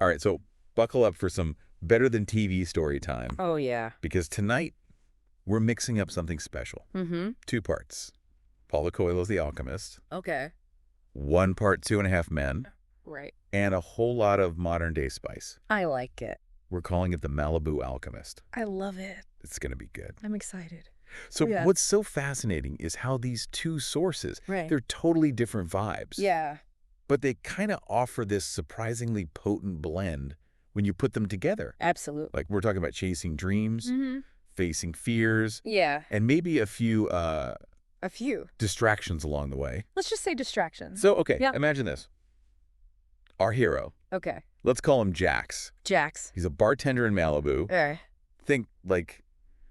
All right, so buckle up for some better than TV story time. Oh, yeah. Because tonight, we're mixing up something special. Mm-hmm. 2 parts. Paulo Coelho's The Alchemist. Okay. 1 part, 2.5 Men. Right. And a whole lot of modern-day spice. I like it. We're calling it the Malibu Alchemist. I love it. It's going to be good. I'm excited. So Yeah. what's so fascinating is how these 2 sources, Right. they're totally different vibes. Yeah. But they kind of offer this surprisingly potent blend when you put them together. Absolutely. Like we're talking about chasing dreams, Mm-hmm. facing fears, Yeah. and maybe a few A few. distractions along the way. Let's just say distractions. So, okay, Yeah. imagine this. Our hero, Okay. let's call him Jax. Jax. He's a bartender in Malibu. All right. Think like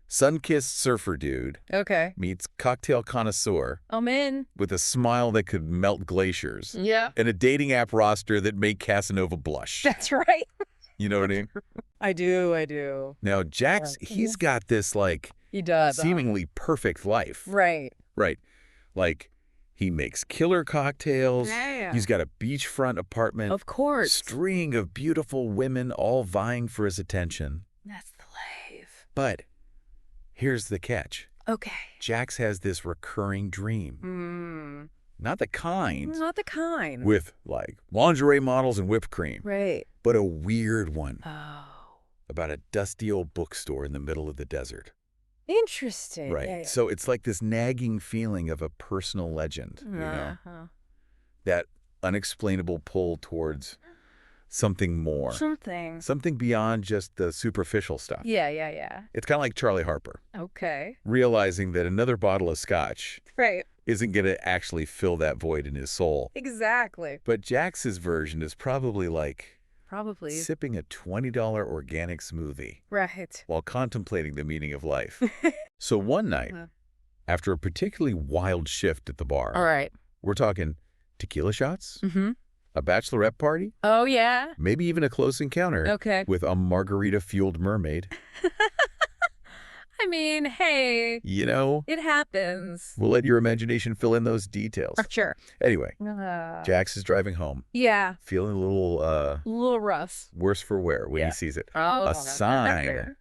sun-kissed surfer dude Okay. meets cocktail connoisseur I'm in. with a smile that could melt glaciers Yeah. and a dating app roster that made Casanova blush. That's right. You know what I mean? I do. Now, Jax, Yeah. he's got this, like, He does. seemingly perfect life. Right. Right. Like, he makes killer cocktails. Yeah. He's got a beachfront apartment. Of course. String of beautiful women all vying for his attention. That's the life. But here's the catch. Okay. Jax has this recurring dream. Not the kind Not the kind. with, like, lingerie models and whipped cream, Right. but a weird one Oh. about a dusty old bookstore in the middle of the desert. Interesting. Right. Yeah, yeah. So it's like this nagging feeling of a personal legend, you know, Uh-huh. that unexplainable pull towards something more, something beyond just the superficial stuff. Yeah. It's kind of like Charlie Harper, Okay. realizing that another bottle of scotch Right. isn't going to actually fill that void in his soul. Exactly. But Jax's version is probably like Probably. sipping a $20 organic smoothie Right. while contemplating the meaning of life. So one night, Uh. after a particularly wild shift at the bar, All right. we're talking tequila shots, Mm-hmm. a bachelorette party, Oh, yeah. maybe even a close encounter Okay. with a margarita-fueled mermaid. I mean, hey, You know, it happens. we'll let your imagination fill in those details. Sure. Anyway, Jax is driving home, Yeah. feeling a little A little rough. worse for wear when Yeah. he sees it. Oh, A sign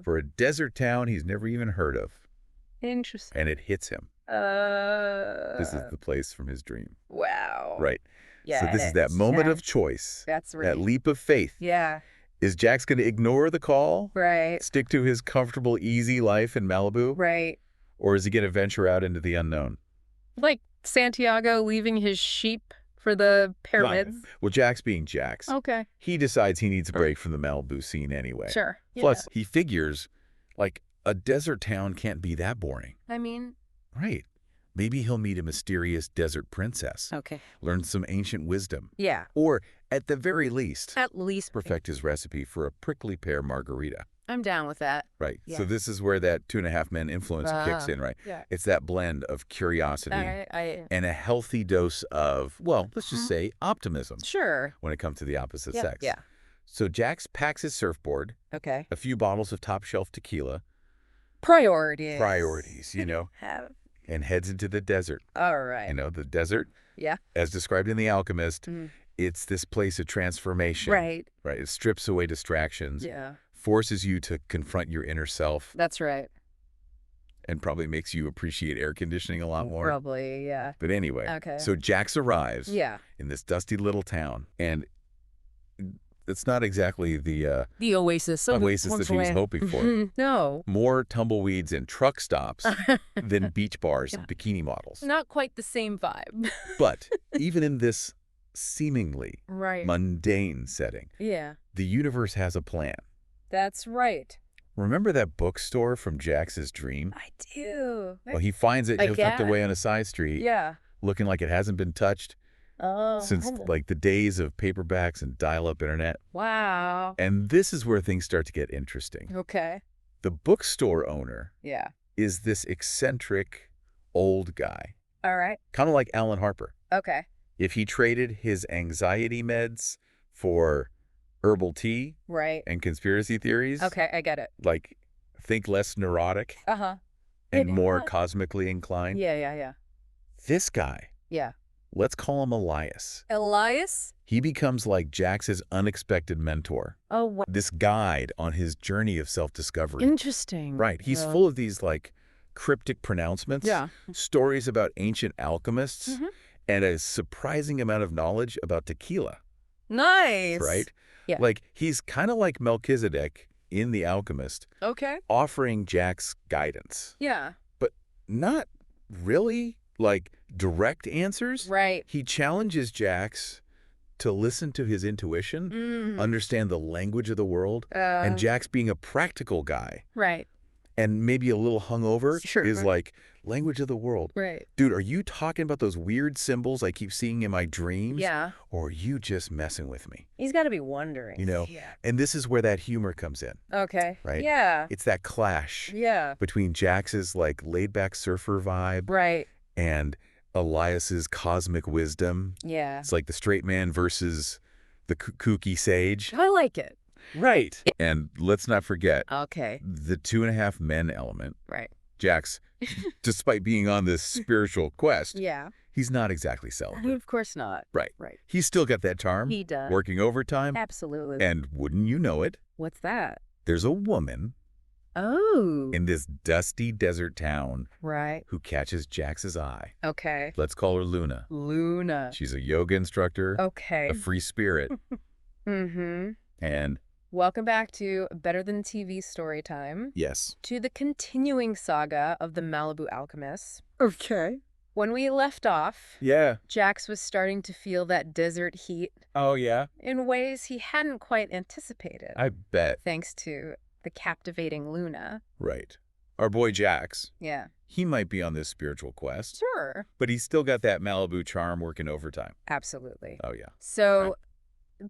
for a desert town he's never even heard of, Interesting. and it hits him. This is the place from his dream. Wow. Right. Yeah. So this is that moment of choice, That's right. that leap of faith. Yeah. Is Jax going to ignore the call, Right. stick to his comfortable, easy life in Malibu, Right. or is he going to venture out into the unknown? Like Santiago leaving his sheep for the pyramids. Well, Jax being Jax, Okay. he decides he needs a break from the Malibu scene anyway. Sure. Plus, he figures, like, a desert town can't be that boring. I mean, Right. Maybe he'll meet a mysterious desert princess, okay. learn some ancient wisdom, Yeah. or, at the very least, At least perfect his recipe for a prickly pear margarita. I'm down with that. Right. Yeah. So this is where that 2.5 Men influence kicks in, right? Yeah. It's that blend of curiosity I and a healthy dose of, well, let's just say optimism sure. when it comes to the opposite Yeah. sex. Yeah. So Jax packs his surfboard, Okay. a few bottles of top shelf tequila, Priorities. you know, Have. and heads into the desert. All right. You know, the desert, Yeah. as described in The Alchemist, Mhm. it's this place of transformation. Right. Right. It strips away distractions, Yeah. forces you to confront your inner self, That's right. and probably makes you appreciate air conditioning a lot more. Probably. Yeah. But anyway, Okay. so Jax arrives Yeah. in this dusty little town, and it's not exactly the The oasis. oasis that he was hoping for. No. More tumbleweeds and truck stops than beach bars and bikini models. Not quite the same vibe. But even in this seemingly Right. mundane setting, Yeah. the universe has a plan. That's right. Remember that bookstore from Jax's dream? I do. Well, he finds it tucked yeah. away on a side street, Yeah. looking like it hasn't been touched Oh. since like the days of paperbacks and dial-up internet. Wow. And this is where things start to get interesting. Okay. The bookstore owner Yeah. is this eccentric old guy, All right. kind of like Alan Harper. Okay. If he traded his anxiety meds for herbal tea Right. and conspiracy theories, Okay. I get it. like think less neurotic Uh-huh. and Yeah. more cosmically inclined, Yeah. this guy Yeah. Let's call him Elias. Elias? He becomes like Jax's unexpected mentor. Oh, what? This guide on his journey of self-discovery. Interesting. Right. He's full of these, like, cryptic pronouncements, stories about ancient alchemists, and a surprising amount of knowledge about tequila. Nice. Right? Yeah. Like, he's kind of like Melchizedek in The Alchemist, offering Jax guidance. Yeah. But not really, like, direct answers. Right. He challenges Jax to listen to his intuition, understand the language of the world, and Jax being a practical guy. Right. And maybe a little hungover is like, language of the world. Right. Dude, are you talking about those weird symbols I keep seeing in my dreams? Yeah. Or are you just messing with me? He's got to be wondering. You know? Yeah. And this is where that humor comes in. Okay. Right? Yeah. It's that clash. Yeah. Between Jax's, like, laid-back surfer vibe. Right. And Elias's cosmic wisdom. Yeah. It's like the straight man versus the kooky sage. I like it. Right. And let's not forget the 2.5 men element. Right. Jax, despite being on this spiritual quest, he's not exactly celibate. Of course not. Right. Right. He's still got that charm. He does. Working overtime. Absolutely. And wouldn't you know it, What's that? there's a woman in this dusty desert town who catches Jax's eye. Okay. Let's call her Luna. Luna. She's a yoga instructor, Okay. a free spirit, and Welcome back to Better Than TV Story Time. yes. To the continuing saga of the Malibu Alchemist. Okay. When we left off, Yeah. Jax was starting to feel that desert heat Oh, yeah? in ways he hadn't quite anticipated. I bet. Thanks to the captivating Luna. Right. Our boy Jax, Yeah. he might be on this spiritual quest, Sure. but he's still got that Malibu charm working overtime. Absolutely. Oh, yeah. So,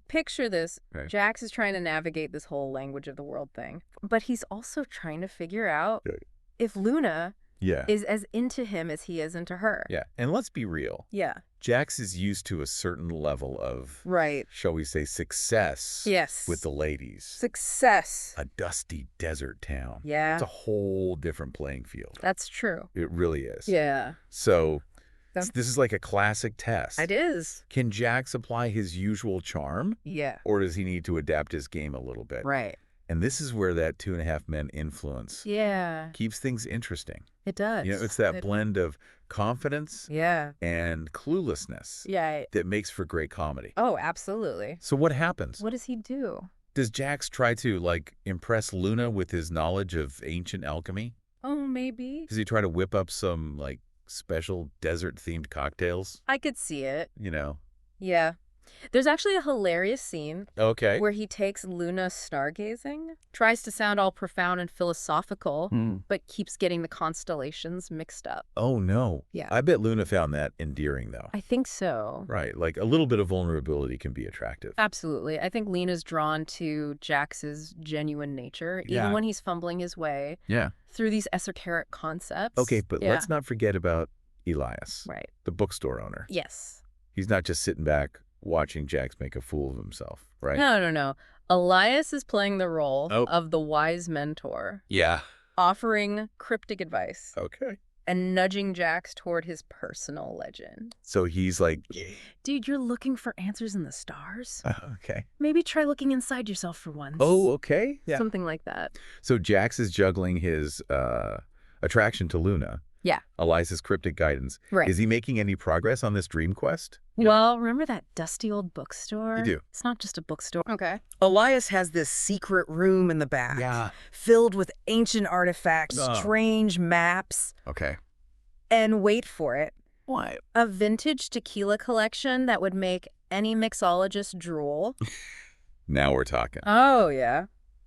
picture this. Okay. Jax is trying to navigate this whole language of the world thing, but he's also trying to figure out if Luna Yeah. is as into him as he is into her. Yeah. And let's be real. Yeah. Jax is used to a certain level of, Right. shall we say, success Yes. with the ladies. Success. A dusty desert town. Yeah. It's a whole different playing field. That's true. It really is. Yeah. So That's- this is like a classic test. It is. Can Jax apply his usual charm? Yeah. Or does he need to adapt his game a little bit? Right. And this is where that 2.5 men influence Yeah. keeps things interesting. It does. You know, it's that blend of confidence Yeah. and cluelessness Yeah. that makes for great comedy. Oh, absolutely. So what happens? What does he do? Does Jax try to, like, impress Luna with his knowledge of ancient alchemy? Oh, maybe. Does he try to whip up some, like, special desert-themed cocktails? I could see it. You know? Yeah. There's actually a hilarious scene Okay. where he takes Luna stargazing, tries to sound all profound and philosophical, but keeps getting the constellations mixed up. Oh, no. Yeah. I bet Luna found that endearing, though. I think so. Right. Like, a little bit of vulnerability can be attractive. Absolutely. I think Lena's drawn to Jax's genuine nature, even when he's fumbling his way through these esoteric concepts. Okay, but let's not forget about Elias, Right. the bookstore owner. Yes. He's not just sitting back watching Jax make a fool of himself, right? No. Elias is playing the role Oh. of the wise mentor, Yeah. offering cryptic advice Okay. and nudging Jax toward his personal legend. So he's like, Dude, you're looking for answers in the stars? okay. Maybe try looking inside yourself for once. Oh, okay. Yeah. Something like that. So Jax is juggling his attraction to Luna. Yeah. Elias's cryptic guidance. Right. Is he making any progress on this dream quest? Well, remember that dusty old bookstore? You do. It's not just a bookstore. Okay. Elias has this secret room in the back. Filled with ancient artifacts, strange maps, Okay. and wait for it. What? A vintage tequila collection that would make any mixologist drool. Now we're talking. Oh, yeah.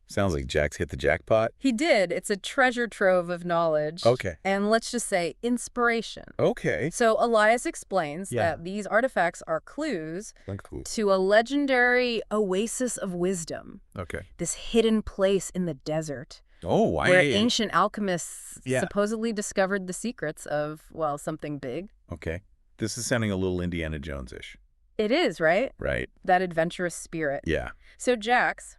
Sounds like Jax hit the jackpot. He did. It's a treasure trove of knowledge. Okay. And let's just say inspiration. Okay. So Elias explains Yeah. that these artifacts are clues Cool. to a legendary oasis of wisdom, Okay. this hidden place in the desert Oh, where ancient alchemists Yeah. supposedly discovered the secrets of, well, something big. Okay. This is sounding a little Indiana Jones-ish. It is, right? Right. That adventurous spirit. Yeah. So Jax,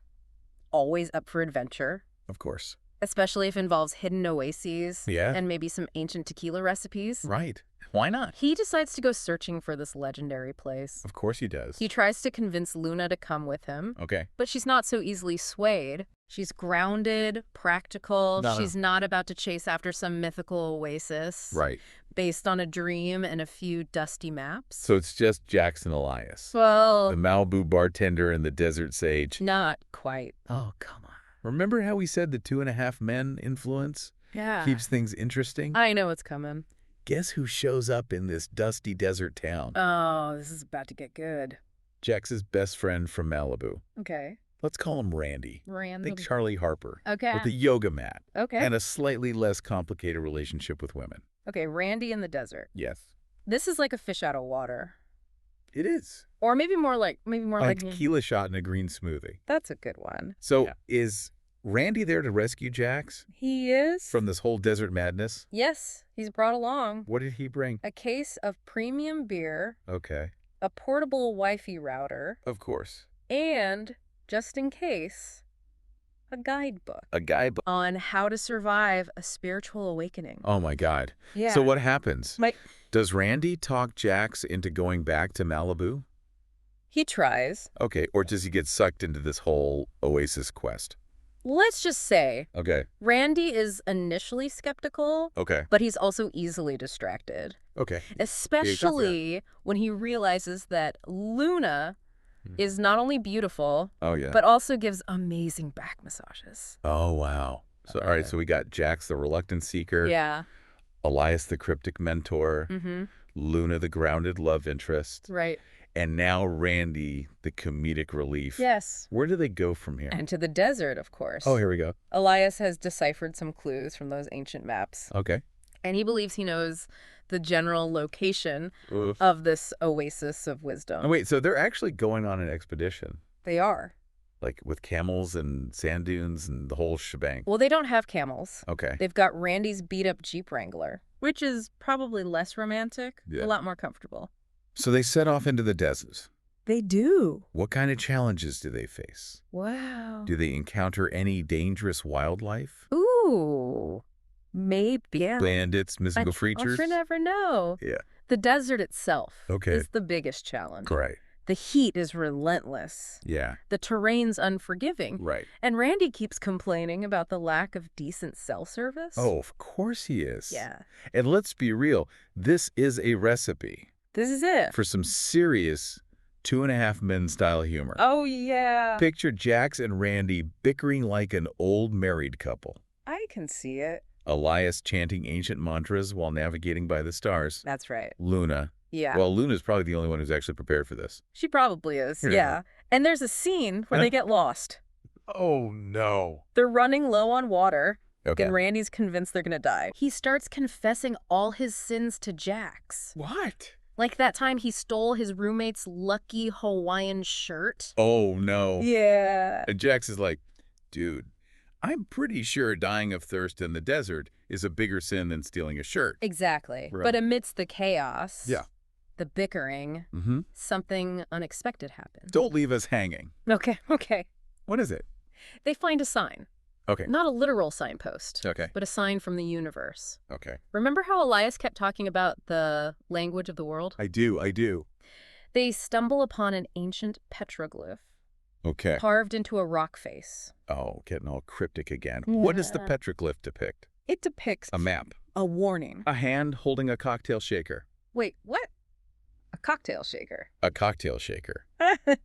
always up for adventure, Of course. especially if it involves hidden oases Yeah. and maybe some ancient tequila recipes. Right. Why not? He decides to go searching for this legendary place. Of course he does. He tries to convince Luna to come with him. Okay. But she's not so easily swayed. She's grounded, practical. She's not about to chase after some mythical oasis. Right. Based on a dream and a few dusty maps. So it's just Jackson Elias. Well, the Malibu bartender and the desert sage. Not quite. Oh, come on. Remember how we said the 2.5 Men influence? Yeah. Keeps things interesting? I know what's coming. Guess who shows up in this dusty desert town? Oh, this is about to get good. Jax's best friend from Malibu. Okay. Let's call him Randy. Think Charlie Harper. Okay. With a yoga mat. Okay. And a slightly less complicated relationship with women. Okay, Randy in the desert. Yes. This is like a fish out of water. It is. Or maybe more like a tequila shot in a green smoothie. That's a good one. So is Randy there to rescue Jax? He is. From this whole desert madness? Yes, he's brought along. What did he bring? A case of premium beer. Okay. A portable Wi-Fi router. Of course. And, just in case, a guidebook. A guidebook? On how to survive a spiritual awakening. Oh, my God. Yeah. So what happens? Does Randy talk Jax into going back to Malibu? He tries. Okay, or does he get sucked into this whole Oasis quest? Let's just say, Okay. Randy is initially skeptical, Okay. but he's also easily distracted. Okay. Especially when he realizes that Luna is not only beautiful, but also gives amazing back massages. Oh, wow. So, all right, so we got Jax, the reluctant seeker. Yeah. Elias, the cryptic mentor. Luna, the grounded love interest. Right. And now Randy, the comedic relief. Yes. Where do they go from here? And to the desert, of course. Oh, here we go. Elias has deciphered some clues from those ancient maps. Okay. And he believes he knows the general location of this oasis of wisdom. Oh, wait, so they're actually going on an expedition? They are. Like with camels and sand dunes and the whole shebang? Well, they don't have camels. Okay. They've got Randy's beat-up Jeep Wrangler, which is probably less romantic, a lot more comfortable. So they set off into the desert. They do. What kind of challenges do they face? Wow. Do they encounter any dangerous wildlife? Ooh, maybe. Yeah. Bandits, mystical creatures? You never know. Yeah. The desert itself Okay. is the biggest challenge. Right. The heat is relentless. Yeah. The terrain's unforgiving. Right. And Randy keeps complaining about the lack of decent cell service. Oh, of course he is. Yeah. And let's be real, this is a recipe. This is it. For some serious 2.5 Men style humor. Oh, yeah. Picture Jax and Randy bickering like an old married couple. I can see it. Elias chanting ancient mantras while navigating by the stars. That's right. Luna. Yeah. Well, Luna's probably the only one who's actually prepared for this. She probably is, yeah. And there's a scene where they get lost. Oh, no. They're running low on water. Okay. And Randy's convinced they're going to die. He starts confessing all his sins to Jax. What? Like that time he stole his roommate's lucky Hawaiian shirt. Oh, no. Yeah. And Jax is like, dude, I'm pretty sure dying of thirst in the desert is a bigger sin than stealing a shirt. Exactly. Right. But amidst the chaos, the bickering, Mm-hmm. something unexpected happens. Don't leave us hanging. Okay. What is it? They find a sign. Okay. Not a literal signpost. Okay. But a sign from the universe. Okay. Remember how Elias kept talking about the language of the world? I do. They stumble upon an ancient petroglyph. Okay. Carved into a rock face. Oh, getting all cryptic again. Yeah. What does the petroglyph depict? It depicts A map. a warning. A hand holding a cocktail shaker. Wait, what? A cocktail shaker. A cocktail shaker.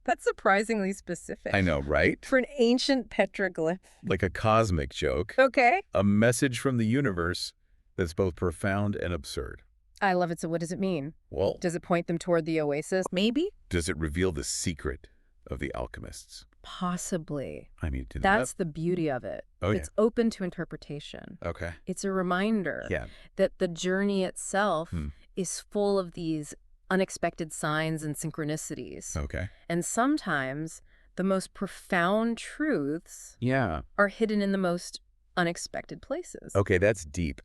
That's surprisingly specific. I know, right? For an ancient petroglyph. Like a cosmic joke. Okay. A message from the universe that's both profound and absurd. I love it. So what does it mean? Well, Does it point them toward the oasis? Maybe? does it reveal the secret of the alchemists? Possibly. I mean, did That's the beauty of it. Oh, It's open to interpretation. Okay. It's a reminder that the journey itself is full of these unexpected signs and synchronicities. Okay. And sometimes the most profound truths are hidden in the most unexpected places. Okay, that's deep.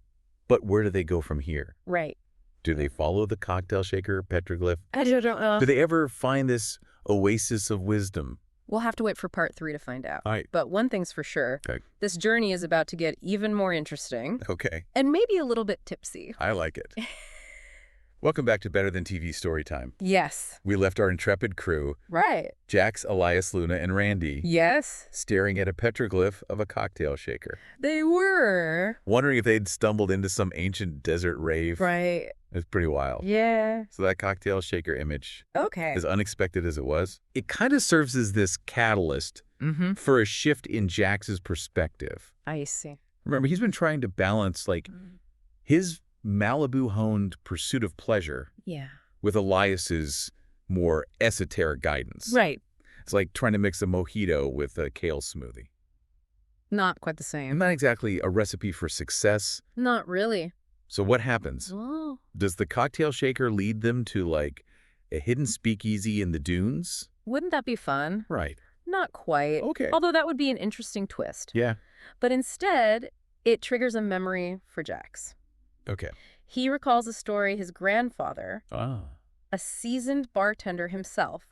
But where do they go from here? Right. Do they follow the cocktail shaker petroglyph? I don't know. Do they ever find this oasis of wisdom? We'll have to wait for part 3 to find out. All right. But one thing's for sure. Okay. This journey is about to get even more interesting. Okay. And maybe a little bit tipsy. I like it. Welcome back to Better Than TV Storytime. Yes. We left our intrepid crew, Right. Jax, Elias, Luna, and Randy, Yes. staring at a petroglyph of a cocktail shaker. They were. Wondering if they'd stumbled into some ancient desert rave. Right. It's pretty wild. Yeah. So that cocktail shaker image, Okay. as unexpected as it was, it kind of serves as this catalyst for a shift in Jax's perspective. I see. Remember, he's been trying to balance, like, his Malibu-honed pursuit of pleasure with Elias's more esoteric guidance. Right. It's like trying to mix a mojito with a kale smoothie. Not quite the same. Not exactly a recipe for success. Not really. So what happens? Oh. Does the cocktail shaker lead them to, like, a hidden speakeasy in the dunes? Wouldn't that be fun? Right. Not quite. Okay. Although that would be an interesting twist. Yeah. But instead, it triggers a memory for Jax. Okay. He recalls a story his grandfather, a seasoned bartender himself,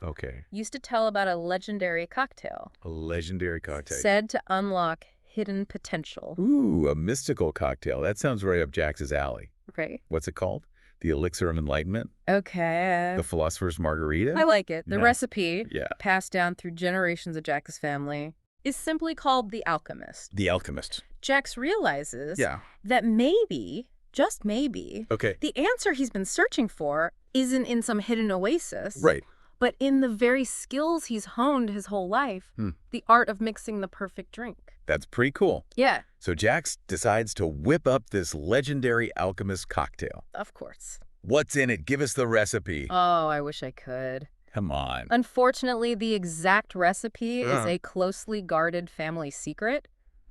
used to tell about a legendary cocktail. A legendary cocktail. Said to unlock hidden potential. Ooh, a mystical cocktail. That sounds right up Jax's alley. Right. What's it called? The Elixir of Enlightenment? Okay. The Philosopher's Margarita? I like it. The recipe, Yeah. passed down through generations of Jax's family, is simply called the Alchemist. The Alchemist. Jax realizes that maybe, just maybe, the answer he's been searching for isn't in some hidden oasis. Right. But in the very skills he's honed his whole life, the art of mixing the perfect drink. That's pretty cool. Yeah. So Jax decides to whip up this legendary alchemist cocktail. Of course. What's in it? Give us the recipe. Oh, I wish I could. Come on. Unfortunately, the exact recipe is a closely guarded family secret.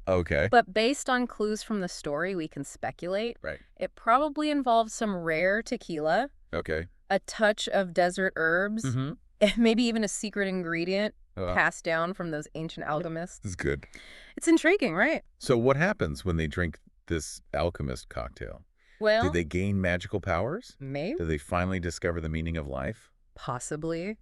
Okay. But based on clues from the story, we can speculate. Right. It probably involves some rare tequila. Okay. A touch of desert herbs. And maybe even a secret ingredient passed down from those ancient alchemists. This is good. It's intriguing, right? So what happens when they drink this alchemist cocktail? Well, do they gain magical powers? Maybe. Do they finally discover the meaning of life? Possibly.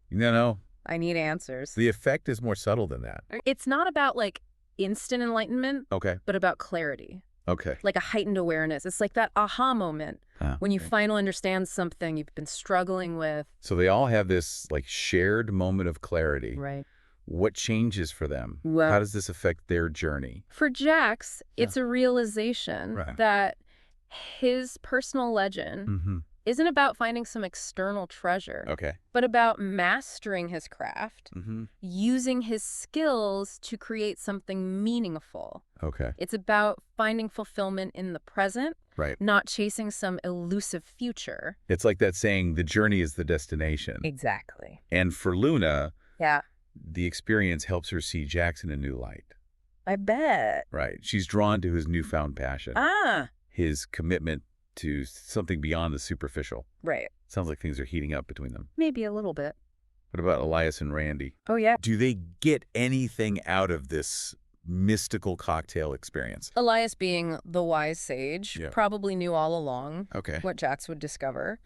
No. I need answers. The effect is more subtle than that. It's not about, like, instant enlightenment, but about clarity. Okay. Like a heightened awareness. It's like that aha moment when you finally understand something you've been struggling with. So they all have this, like, shared moment of clarity. Right. What changes for them? Well, how does this affect their journey? For Jax, it's a realization that his personal legend isn't about finding some external treasure, but about mastering his craft, using his skills to create something meaningful. It's about finding fulfillment in the present, not chasing some elusive future. It's like that saying, the journey is the destination. Exactly. And for Luna, yeah, the experience helps her see Jax in a new light. I bet. Right. She's drawn to his newfound passion. His commitment to something beyond the superficial. Right. Sounds like things are heating up between them. Maybe a little bit. What about Elias and Randy? Oh, yeah. Do they get anything out of this mystical cocktail experience? Elias, being the wise sage, probably knew all along what Jax would discover.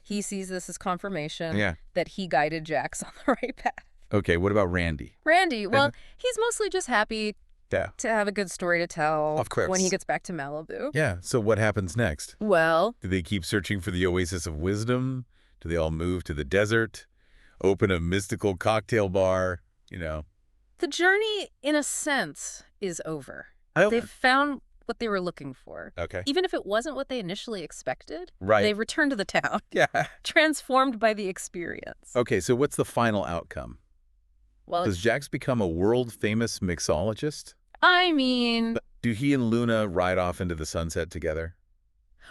He sees this as confirmation that he guided Jax on the right path. Okay, what about Randy? Randy, well, he's mostly just happy to have a good story to tell when he gets back to Malibu. Yeah, so what happens next? Well, do they keep searching for the oasis of wisdom? Do they all move to the desert? Open a mystical cocktail bar? You know? The journey, in a sense, is over. They've found what they were looking for. Even if it wasn't what they initially expected, they returned to the town. Transformed by the experience. Okay, so what's the final outcome? Well, does Jax become a world-famous mixologist? I mean... do he and Luna ride off into the sunset together?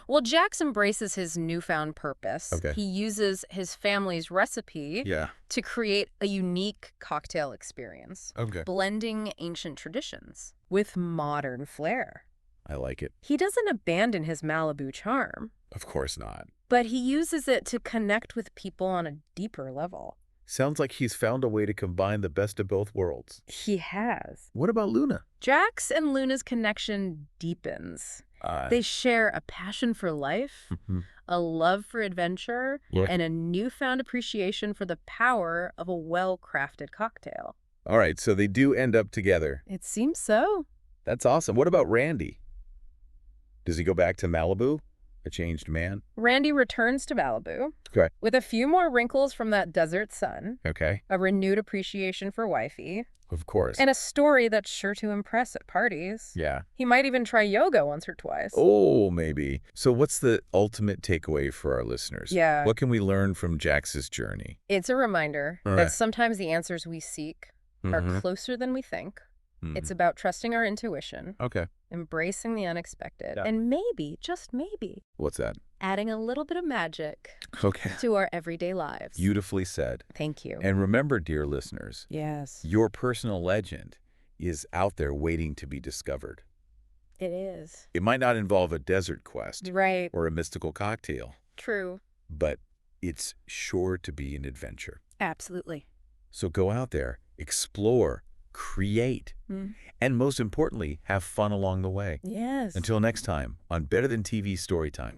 Well, Jax embraces his newfound purpose. He uses his family's recipe to create a unique cocktail experience, blending ancient traditions with modern flair. I like it. He doesn't abandon his Malibu charm. Of course not. But he uses it to connect with people on a deeper level. Sounds like he's found a way to combine the best of both worlds. He has. What about Luna? Jax and Luna's connection deepens. They share a passion for life, a love for adventure, and a newfound appreciation for the power of a well-crafted cocktail. All right, so they do end up together. It seems so. That's awesome. What about Randy? Does he go back to Malibu? a changed man. Randy returns to Malibu. Okay. With a few more wrinkles from that desert sun. Okay. A renewed appreciation for wifey. Of course. And a story that's sure to impress at parties. Yeah. He might even try yoga once or twice. Oh, maybe. So what's the ultimate takeaway for our listeners? Yeah. What can we learn from Jax's journey? It's a reminder that sometimes the answers we seek are closer than we think. It's about trusting our intuition. Okay. Embracing the unexpected. Yeah. And maybe, just maybe. What's that? Adding a little bit of magic. Okay. To our everyday lives. Beautifully said. Thank you. And remember, dear listeners. Yes. Your personal legend is out there waiting to be discovered. It is. It might not involve a desert quest. Right. Or a mystical cocktail. True. But it's sure to be an adventure. Absolutely. So go out there, explore, create, and most importantly, have fun along the way. Yes. Until next time on Better Than TV Storytime.